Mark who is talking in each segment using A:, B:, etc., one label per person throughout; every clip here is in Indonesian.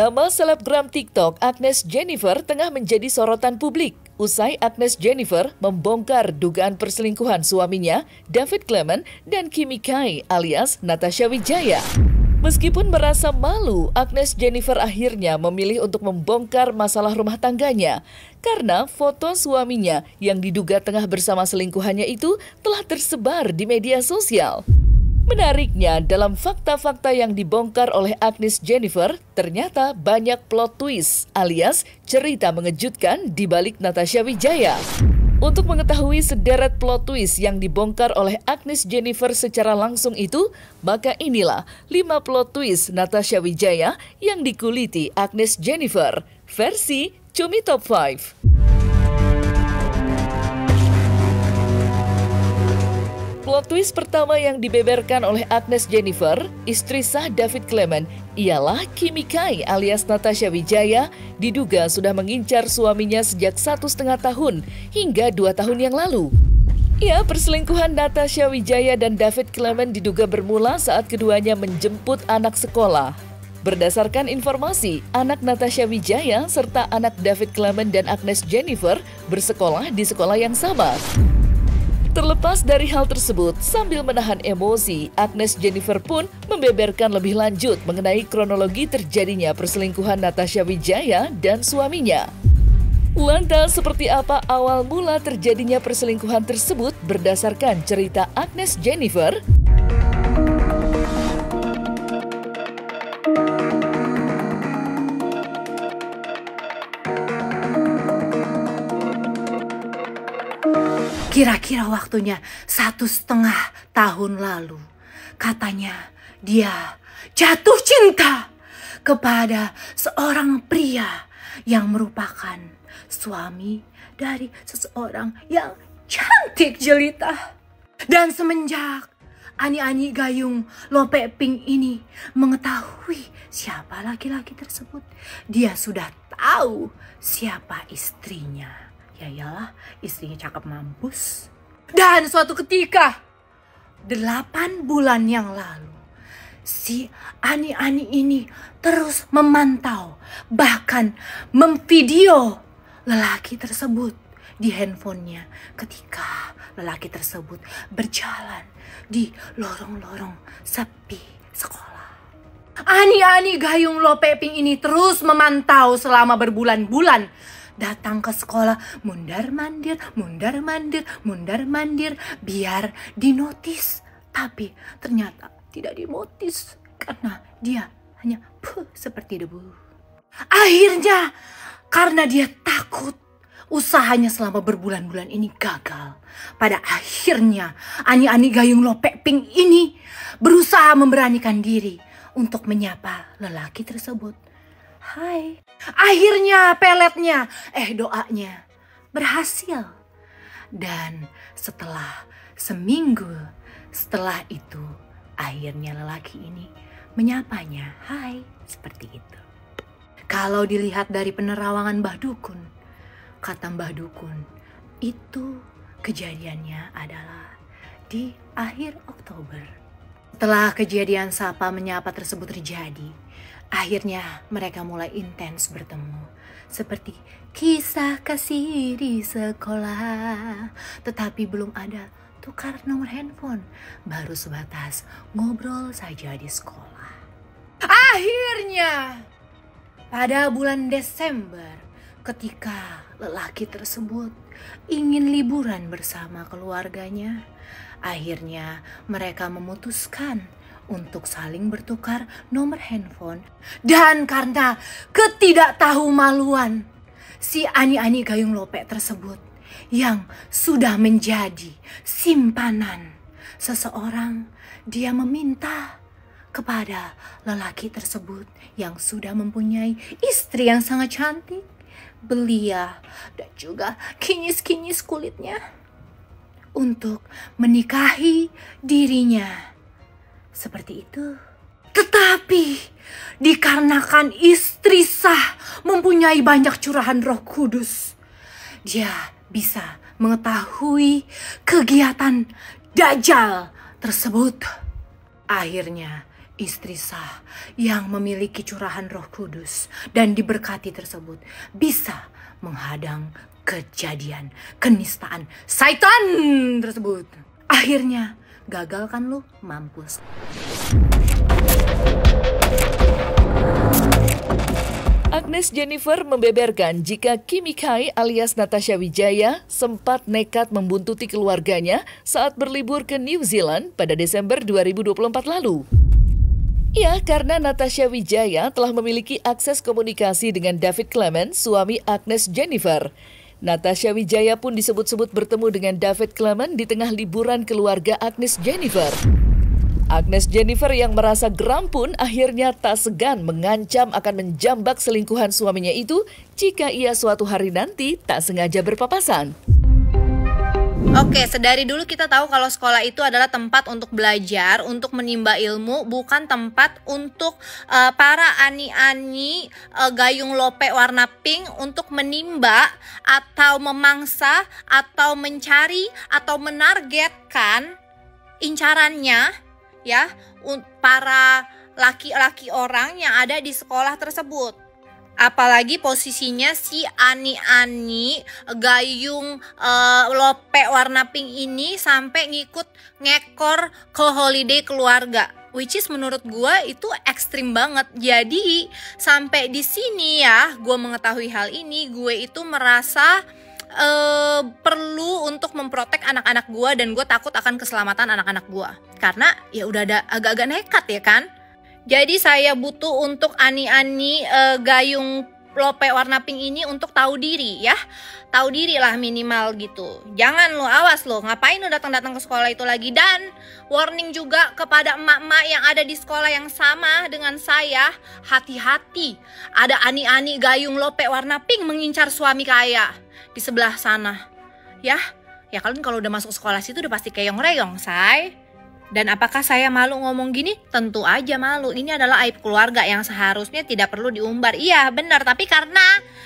A: Nama selebgram TikTok Agnes Jennifer tengah menjadi sorotan publik usai Agnes Jennifer membongkar dugaan perselingkuhan suaminya David Clement dan Kimi Kai alias Natasha Wijaya. Meskipun merasa malu, Agnes Jennifer akhirnya memilih untuk membongkar masalah rumah tangganya karena foto suaminya yang diduga tengah bersama selingkuhannya itu telah tersebar di media sosial. Menariknya, dalam fakta-fakta yang dibongkar oleh Agnes Jennifer, ternyata banyak plot twist alias cerita mengejutkan di balik Natasha Wijaya. Untuk mengetahui sederet plot twist yang dibongkar oleh Agnes Jennifer secara langsung itu, maka inilah 5 plot twist Natasha Wijaya yang dikuliti Agnes Jennifer, versi Cumi Top 5. Plot twist pertama yang dibeberkan oleh Agnes Jennifer, istri sah David Clement, ialah Kimi Kai alias Natasha Wijaya diduga sudah mengincar suaminya sejak 1,5 tahun hingga 2 tahun yang lalu. Ya, perselingkuhan Natasha Wijaya dan David Clement diduga bermula saat keduanya menjemput anak sekolah. Berdasarkan informasi, anak Natasha Wijaya serta anak David Clement dan Agnes Jennifer bersekolah di sekolah yang sama. Terlepas dari hal tersebut, sambil menahan emosi, Agnes Jennifer pun membeberkan lebih lanjut mengenai kronologi terjadinya perselingkuhan Natasha Wijaya dan suaminya. Lantas, seperti apa awal mula terjadinya perselingkuhan tersebut berdasarkan cerita Agnes Jennifer?
B: Kira-kira waktunya 1,5 tahun lalu, katanya dia jatuh cinta kepada seorang pria yang merupakan suami dari seseorang yang cantik jelita. Dan semenjak Ani Gayung Lope Pink ini mengetahui siapa laki-laki tersebut, dia sudah tahu siapa istrinya. Ya iyalah, istrinya cakep mampus. Dan suatu ketika, 8 bulan yang lalu, si Ani ini terus memantau, bahkan memvideo lelaki tersebut di handphonenya ketika lelaki tersebut berjalan di lorong-lorong sepi sekolah. Ani Gayung Lope Pink ini terus memantau selama berbulan-bulan, datang ke sekolah, mundar mandir biar dinotis. Tapi ternyata tidak dinotis karena dia hanya seperti debu. Akhirnya karena dia takut, usahanya selama berbulan-bulan ini gagal. Pada akhirnya Ani Gayung Lope Pink ini berusaha memberanikan diri untuk menyapa lelaki tersebut. Hai. Akhirnya peletnya, doanya berhasil. Dan setelah seminggu setelah itu, akhirnya lelaki ini menyapanya. Hai, seperti itu. Kalau dilihat dari penerawangan Mbah Dukun, kata Mbah Dukun, itu kejadiannya adalah di akhir Oktober. Setelah kejadian sapa menyapa tersebut terjadi, akhirnya mereka mulai intens bertemu, seperti kisah kasih di sekolah. Tetapi belum ada tukar nomor handphone, baru sebatas ngobrol saja di sekolah. Akhirnya pada bulan Desember, ketika lelaki tersebut ingin liburan bersama keluarganya, akhirnya mereka memutuskan untuk saling bertukar nomor handphone. Dan karena ketidaktahumaluan si Ani Gayung Lope tersebut yang sudah menjadi simpanan seseorang, dia meminta kepada lelaki tersebut yang sudah mempunyai istri yang sangat cantik, belia, dan juga kinyis-kinyis kulitnya, untuk menikahi dirinya. Seperti itu. Tetapi dikarenakan istri sah mempunyai banyak curahan Roh Kudus, dia bisa mengetahui kegiatan Dajjal tersebut. Akhirnya istri sah yang memiliki curahan Roh Kudus dan diberkati tersebut bisa menghadang kejadian kenistaan Satan tersebut. Akhirnya gagal kan lu? Mampus.
A: Agnes Jennifer membeberkan jika Kimi Kai alias Natasha Wijaya sempat nekat membuntuti keluarganya saat berlibur ke New Zealand pada Desember 2024 lalu. Ya, karena Natasha Wijaya telah memiliki akses komunikasi dengan David Clement, suami Agnes Jennifer. Natasha Wijaya pun disebut-sebut bertemu dengan David Clement di tengah liburan keluarga Agnes Jennifer. Agnes Jennifer yang merasa geram pun akhirnya tak segan mengancam akan menjambak selingkuhan suaminya itu jika ia suatu hari nanti tak sengaja berpapasan.
C: Oke, sedari dulu kita tahu kalau sekolah itu adalah tempat untuk belajar, untuk menimba ilmu, bukan tempat untuk para ani-ani gayung lope warna pink untuk menimba atau memangsa atau mencari atau menargetkan incarannya, ya, para laki-laki orang yang ada di sekolah tersebut. Apalagi posisinya si ani-ani gayung lope warna pink ini sampai ngekor ke holiday keluarga, which is menurut gue itu ekstrim banget. Jadi sampai di sini ya, gue mengetahui hal ini, gue itu merasa perlu untuk memprotek anak-anak gue, dan gue takut akan keselamatan anak-anak gue karena ya udah ada agak-agak nekat ya kan. Jadi saya butuh untuk ani-ani gayung lope warna pink ini untuk tahu diri ya, tahu diri lah minimal gitu. Jangan lo, awas lo, ngapain lo datang-datang ke sekolah itu lagi. Dan warning juga kepada emak-emak yang ada di sekolah yang sama dengan saya, hati-hati, ada ani-ani gayung lope warna pink mengincar suami kaya di sebelah sana, ya kalian kalau udah masuk sekolah situ udah pasti keong-reyong, say. Dan apakah saya malu ngomong gini? Tentu aja malu. Ini adalah aib keluarga yang seharusnya tidak perlu diumbar. Iya benar, tapi karena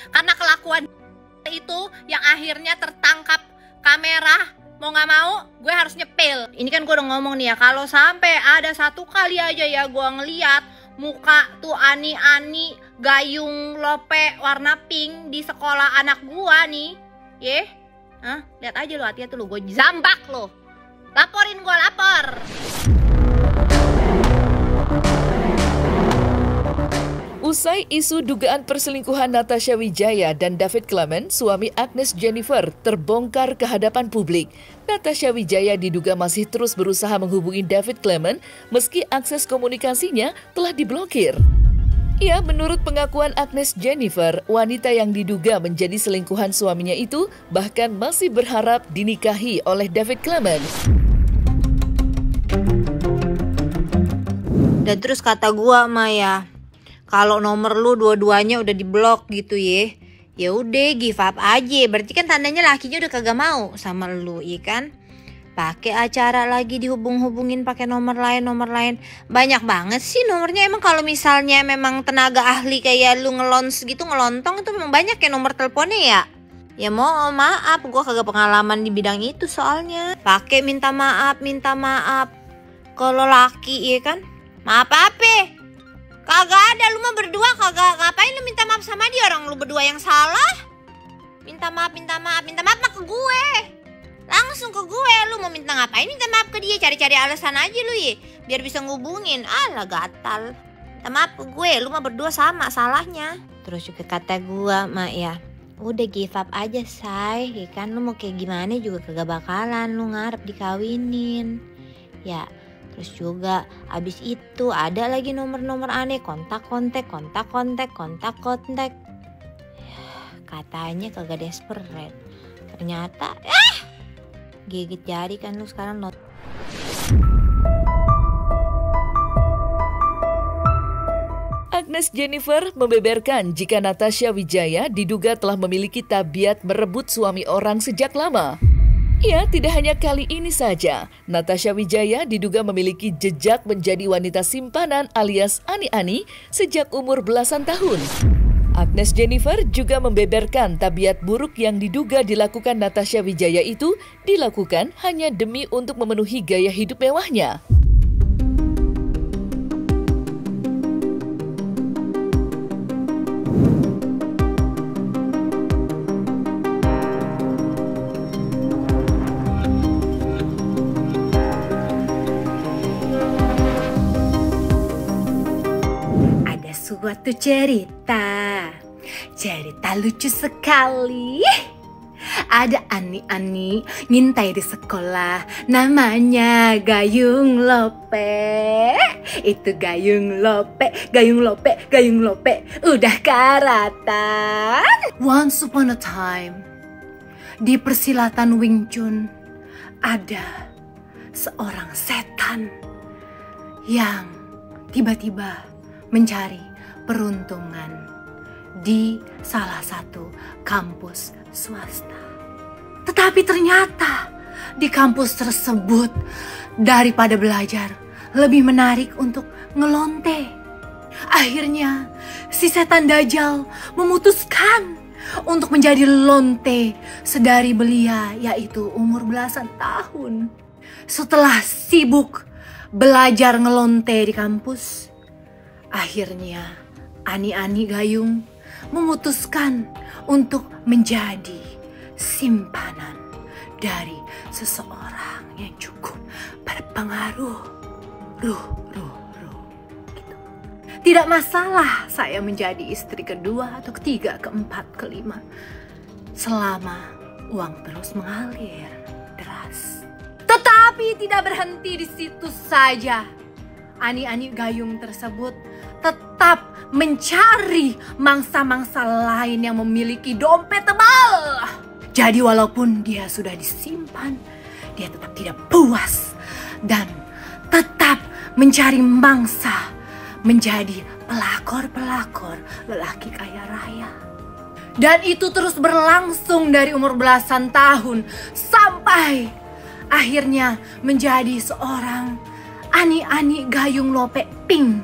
C: kelakuan itu yang akhirnya tertangkap kamera, mau nggak mau gue harus nyepil. Ini kan gue udah ngomong nih ya, kalau sampai ada satu kali aja ya gue ngeliat muka tuh ani-ani gayung lope warna pink di sekolah anak gua nih, lihat aja lo, hati-hati lo, gue zambak lo, laporin gue, lapor.
A: Usai isu dugaan perselingkuhan Natasha Wijaya dan David Clement, suami Agnes Jennifer, terbongkar ke hadapan publik, Natasha Wijaya diduga masih terus berusaha menghubungi David Clement meski akses komunikasinya telah diblokir. Ya, menurut pengakuan Agnes Jennifer, wanita yang diduga menjadi selingkuhan suaminya itu bahkan masih berharap dinikahi oleh David Clement.
C: Dan terus kata gua, Maya, kalau nomor lu dua-duanya udah diblok gitu ya udah give up aja. Berarti kan tandanya lakinya udah kagak mau sama lu, iya kan? Pakai acara lagi dihubung-hubungin pakai nomor lain. Banyak banget sih nomornya. Emang kalau misalnya memang tenaga ahli kayak lu ngelontong itu memang banyak ya nomor teleponnya ya. Ya maaf, gue kagak pengalaman di bidang itu soalnya. Pakai minta maaf. Kalau laki ya kan, maaf apa? Kagak ada, lu mah berdua kagak, ngapain lu minta maaf sama dia, orang lu berdua yang salah. Minta maaf mah ke gue. Langsung ke gue, lu mau minta ngapain minta maaf ke dia, cari-cari alasan aja lu ya, biar bisa ngubungin. Alah gatal. Minta maaf ke gue, lu mah berdua sama salahnya. Terus juga kata gue, Mak ya, udah give up aja say, ya kan lu mau kayak gimana juga kagak bakalan lu ngarep dikawinin. Ya, terus juga abis itu ada lagi nomor-nomor aneh, kontak. Katanya kagak desperate. Ternyata gigit jari kan lu sekarang not.
A: Agnes Jennifer membeberkan jika Natasha Wijaya diduga telah memiliki tabiat merebut suami orang sejak lama. Ya, tidak hanya kali ini saja, Natasha Wijaya diduga memiliki jejak menjadi wanita simpanan alias ani-ani sejak umur belasan tahun. Agnes Jennifer juga membeberkan tabiat buruk yang diduga dilakukan Natasha Wijaya itu dilakukan hanya demi untuk memenuhi gaya hidup mewahnya.
B: suatu cerita lucu sekali. Ada Ani ngintai di sekolah, namanya Gayung Lope. Itu Gayung Lope udah karatan. Once upon a time, di persilatan Wing Chun ada seorang setan yang tiba-tiba mencari peruntungan di salah satu kampus swasta. Tetapi ternyata di kampus tersebut daripada belajar lebih menarik untuk ngelonte. Akhirnya si setan Dajjal memutuskan untuk menjadi lonte sedari belia, yaitu umur belasan tahun. Setelah sibuk belajar ngelonte di kampus, akhirnya Ani Gayung memutuskan untuk menjadi simpanan dari seseorang yang cukup berpengaruh. Gitu. Tidak masalah saya menjadi istri kedua atau ketiga, keempat, kelima, selama uang terus mengalir deras. Tetapi tidak berhenti di situ saja. Ani Gayung tersebut tetap mencari mangsa-mangsa lain yang memiliki dompet tebal. Jadi walaupun dia sudah disimpan, dia tetap tidak puas dan tetap mencari mangsa menjadi pelakor lelaki kaya raya. Dan itu terus berlangsung dari umur belasan tahun sampai akhirnya menjadi seorang Ani Gayung Lope Pink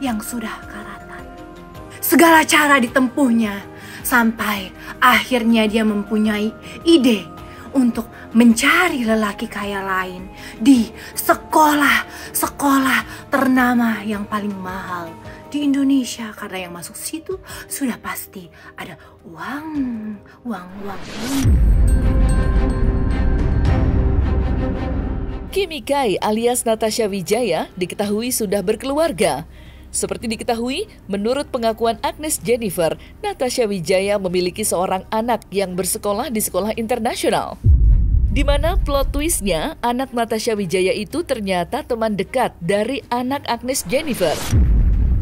B: yang sudah karatan. Segala cara ditempuhnya sampai akhirnya dia mempunyai ide untuk mencari lelaki kaya lain di sekolah ternama yang paling mahal di Indonesia, karena yang masuk situ sudah pasti ada uang.
A: Kimi Kai alias Natasha Wijaya diketahui sudah berkeluarga. Seperti diketahui, menurut pengakuan Agnes Jennifer, Natasha Wijaya memiliki seorang anak yang bersekolah di sekolah internasional. Di mana plot twistnya, anak Natasha Wijaya itu ternyata teman dekat dari anak Agnes Jennifer.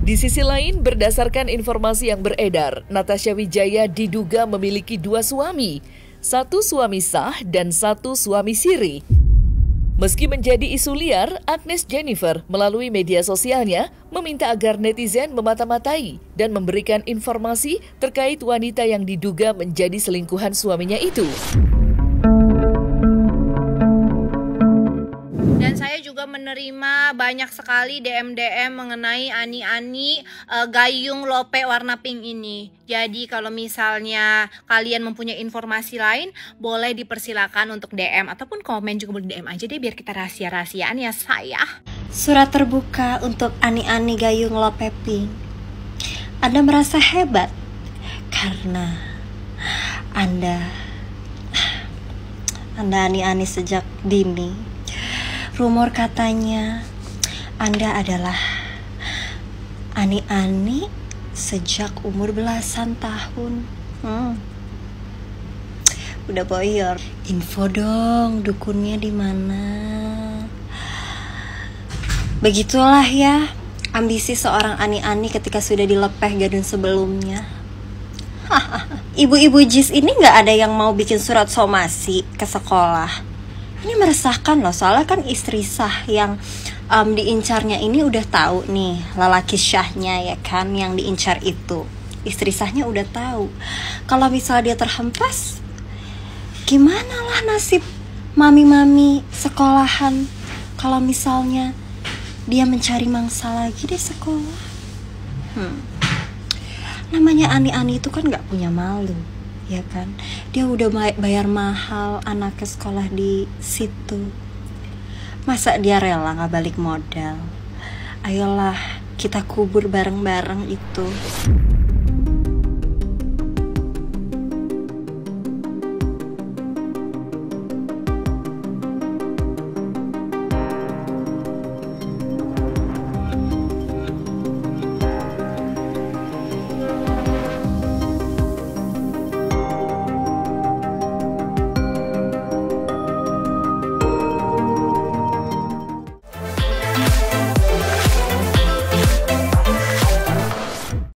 A: Di sisi lain, berdasarkan informasi yang beredar, Natasha Wijaya diduga memiliki 2 suami, 1 suami sah dan 1 suami siri. Meski menjadi isu liar, Agnes Jennifer melalui media sosialnya meminta agar netizen memata-matai dan memberikan informasi terkait wanita yang diduga menjadi selingkuhan suaminya itu.
C: Dan saya juga menerima banyak sekali DM mengenai Ani Gayung Lope warna pink ini. Jadi kalau misalnya kalian mempunyai informasi lain, boleh dipersilakan untuk DM ataupun komen juga boleh DM aja deh, biar kita rahasia-rahasiaan ya saya.
D: Surat terbuka untuk Ani Gayung Lope Pink. Anda merasa hebat karena Anda Ani sejak dini. Rumor katanya Anda adalah Ani sejak umur belasan tahun. Udah boyor. Info dong, dukunnya di mana? Begitulah ya ambisi seorang Ani ketika sudah dilepeh gadun sebelumnya. Ibu-ibu jis ini gak ada yang mau bikin surat somasi ke sekolah. Ini meresahkan loh, soalnya kan istri sah yang diincarnya ini udah tahu nih lelaki syahnya ya kan, yang diincar itu istri sahnya udah tahu. Kalau misalnya dia terhempas, gimana lah nasib mami-mami sekolahan kalau misalnya dia mencari mangsa lagi di sekolah? Namanya Ani itu kan gak punya malu, ya kan? Dia udah bayar mahal anak ke sekolah di situ. Masa dia rela gak balik modal? Ayolah kita kubur bareng-bareng itu.